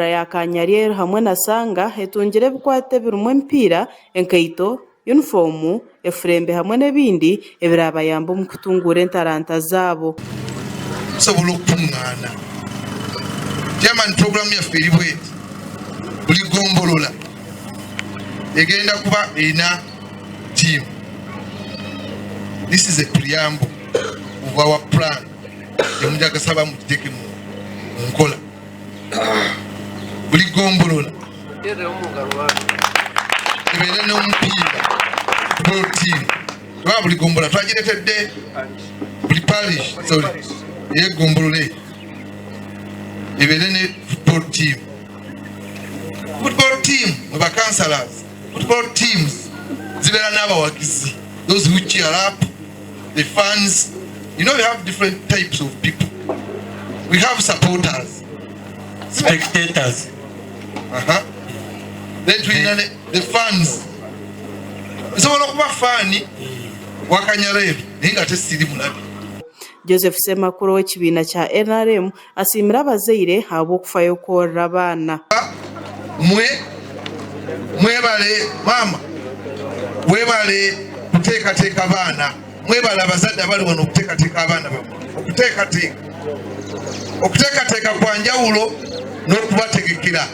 ya Kanyariero hamwe na Sanga hetungire bikwate birumwe mpira enkaito uniformu efurembe hamwe n'ebindi ebirabayamba mu kutungura entaranta zabo sobola okungana German program ya Filibuet buli gombolola egenda kuba ina team. This is a preamble of our plan. Emunjaga saba muteke mu nkola buli gombolola ebere n'omupiira ball team wa buli gombola twagiretedde buli parish sorry gombolole ebere ne football team aba counselors football teams zibera n'abawagizi those who cheer up the fans. You know, we have different types of people. We have supporters, spectators. Then the fans. So we have fani wakanyarebe ninga tesiri munabi. Joseph Semakuro w'ekibiina kya NRM asimira abazaire ab'okufayo kworra abaana. Mwebale mama mwebale kuteekateeka abaana mwebale abazadde abali wano okuteekateeka abaana okuteekateeka kwa njawulo n'okubategekera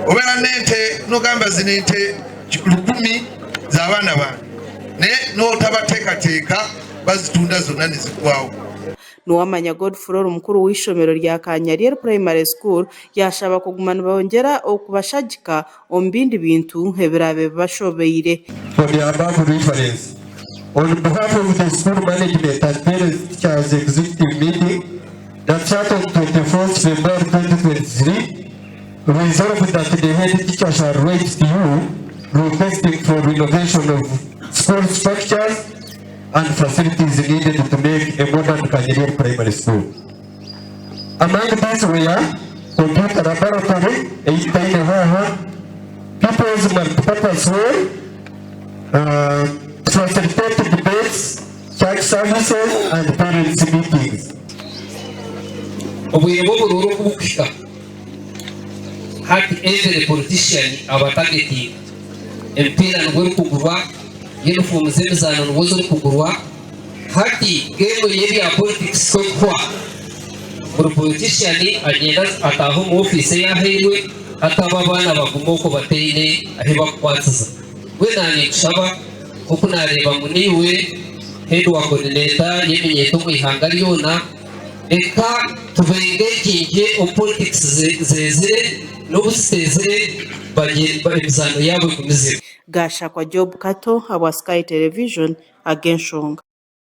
obeera n'ente n'ogamba zino ente 10 z'abaana bange naye n'otabateekateeka bazitunda zonna ne zigwawo. Nuwamanya Godfrey omukuru w'ishomero rya Kanyariero Primary School yashaba kuguma nibongera okubashagika omu bindi bintu ebirabe bashobeire. For the above reference, on behalf of the school management and parents teachers executive meeting that sat on 24th February 2023, resolved that the head teacher shall write to you requesting for renovation of school structures and facilities needed to make a modern Kanyariero Primary School. Among these were computer laboratory, people's multipurpose hall, facilitated debates, church services, and parents' meetings. Every politician our targeting empira ngwe kugurwa uniform zemizana ngozo kugurwa hati game yebi ya politics kwa buri politician agenda ataho mu office ya hewe atababana bagumoko bateine ahiba kwatsa we nani kusaba okunareba muniwe head wa coordinator yemenyeto kwihangari yona eka tubengekinge o politics zezire n'obusitezire bagenda yabo kumizira. Gasha kwa Job Kato, Sky Television, Agenshonga.